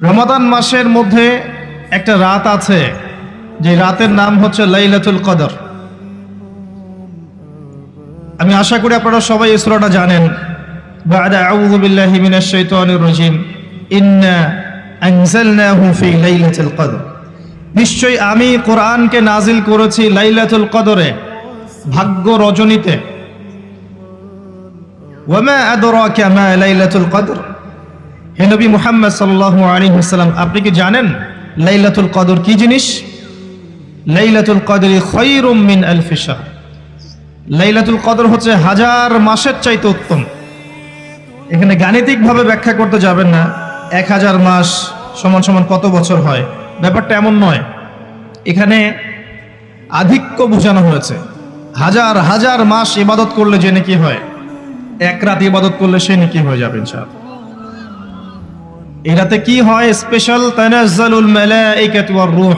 রমাদান মাসের মধ্যে একটা রাত আছে, যে রাতের নাম হচ্ছে লাইলাতুল কদর। আমি আশা করি আপনারা সবাই এই সূরাটা জানেন। বা'দা আউযু বিল্লাহি মিনাশ শাইতানির রাজীম, ইন্না আনজালনাহু ফি লাইলাতুল কদর। নিশ্চয়ই আমি কোরআনকে নাজিল করেছি লাইলাতুল কদরে, ভাগ্য রজনীতে। ওয়ামা আদরাকা মা লাইলাতুল কদর। হে নবী মুহাম্মদ সাল্লাল্লাহু আলাইহি ওয়াসাল্লাম, আপনি কি জানেন লাইলাতুল কদর কি জিনিস? লাইলাতুল কদরি খায়রুম মিন আলফি শাহর। লাইলাতুল কদর হচ্ছে হাজার মাসের চাইতে উত্তম। এখানে গাণিতিকভাবে ব্যাখ্যা করতে যাবেন না, 1000 মাস সমান সমান কত বছর হয়, ব্যাপারটা এমন নয়। এখানে আধিক্য বোঝানো হয়েছে। হাজার হাজার মাস ইবাদত করলে যে নেকি হয়, এক রাত ইবাদত করলে সে নেকি হয়ে যাবে ইনশাআল্লাহ। এই রাতে কি হয়? স্পেশাল তানাজ্জালুল মালাইকাতু ওয়ার রূহ।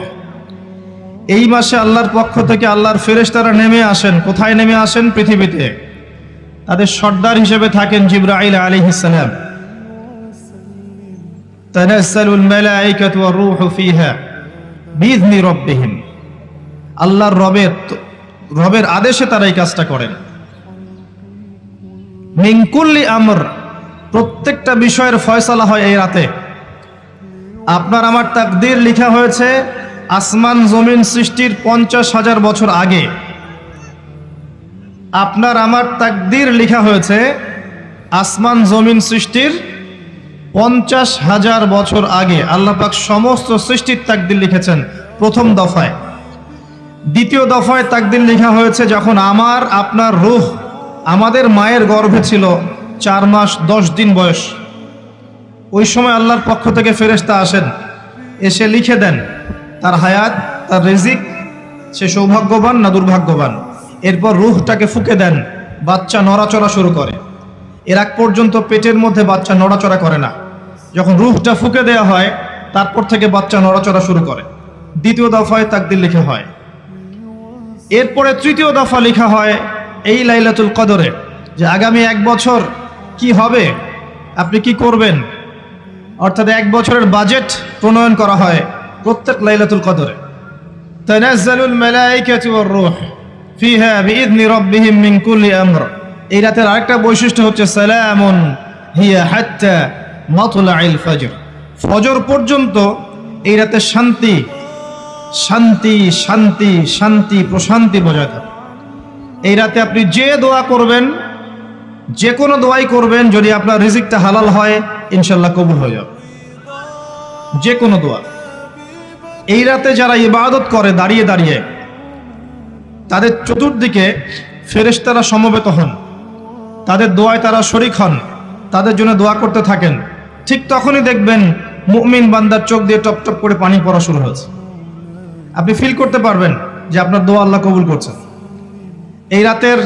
এই মাসে আল্লাহর পক্ষ থেকে আল্লাহর ফেরেশতারা নেমে আসেন। কোথায় নেমে আসেন? পৃথিবীতে। তাদের সর্দার হিসেবে থাকেন জিবরাইল আলাইহিস সালাম। তানাজ্জালুল মালাইকাতু ওয়ার রূহু ফিহা বিইذনি রাব্বিহিম। আল্লাহর রবের আদেশে তারা এই কাজটা করেন। মিন কুল্লি আমর, প্রত্যেকটা বিষয়ের ফয়সালা হয় এই রাতে। আপনার আমার তাকদীর লেখা হয়েছে আসমান জমিন সৃষ্টির 50,000 বছর আগে। আপনার আমার তাকদীর লেখা হয়েছে আসমান জমিন সৃষ্টির 50,000 বছর আগে। আল্লাহ পাক সমস্ত সৃষ্টির তাকদীর লিখেছেন প্রথম দফায়। দ্বিতীয় দফায় তাকদীর লেখা হয়েছে যখন আমার আপনার রূহ আমাদের মায়ের গর্ভে ছিল 4 মাস 10 দিন বয়স। ওই সময় আল্লাহর পক্ষ থেকে ফেরেশতা আসেন, এসে লিখে দেন তার হায়াত, তার রিজিক, সে সৌভাগ্যবান না দুর্ভাগ্যবান। এরপর রূহটাকে ফুঁকে দেন, বাচ্চা নড়াচড়া শুরু করে। এর আগ পর্যন্ত পেটের মধ্যে বাচ্চা নড়াচড়া করে না। যখন রূহটা ফুঁকে দেওয়া হয়, তারপর থেকে বাচ্চা নড়াচড়া শুরু করে। দ্বিতীয় দফায় তাকদীর লেখা হয়। এরপরে তৃতীয় দফা লেখা হয় এই লাইলাতুল কদরে, যে আগামী 1 বছর কি হবে, আপনি কি করবেন। অর্থাৎ 1 বছরের বাজেট প্রণয়ন করা হয় প্রত্যেক লাইলাতুল কদরে। তানাজ্জালুল মালাইকাতু ওয়ার রূহ ফিহা বিইذনি রাব্বিহিম মিন কুল্লি আমর। এই রাতের আরেকটা বৈশিষ্ট্য হচ্ছে সালামুন হিয়া হাত্তা মাতলাইল ফজর। ফজর পর্যন্ত এই রাতে শান্তি শান্তি শান্তি শান্তি প্রশান্তি বজায় থাকে। এই রাতে আপনি যে দোয়া করবেন, যে কোনো দোয়াই করবেন, যদি আপনার রিজিকটা হালাল হয় ইনশাআল্লাহ কবুল হয়ে যাবে। যে কোনো দোয়া। এই রাতে যারা ইবাদত করে দাঁড়িয়ে দাঁড়িয়ে, তাদের চতুর্দিকে ফেরেশতারা সমবেত হন, তাদের দোয়ায় তারা শরীক হন, তাদের জন্য দোয়া করতে থাকেন। ঠিক তখনই দেখবেন মুমিন বান্দার চোখ দিয়ে টপ টপ করে পানি পড়া শুরু হয়েছে। আপনি ফিল করতে পারবেন যে আপনার দোয়া আল্লাহ কবুল করছেন। এই রাতের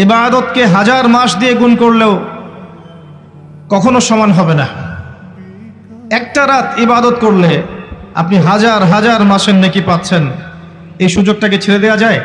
ইবাদতকে 1000 মাস দিয়ে গুণ করলেও কখনো সমান হবে না। একটা রাত ইবাদত করলে আপনি হাজার হাজার মাসের নেকি পাচ্ছেন। এই সুযোগটাকে ছেড়ে দেওয়া যায়?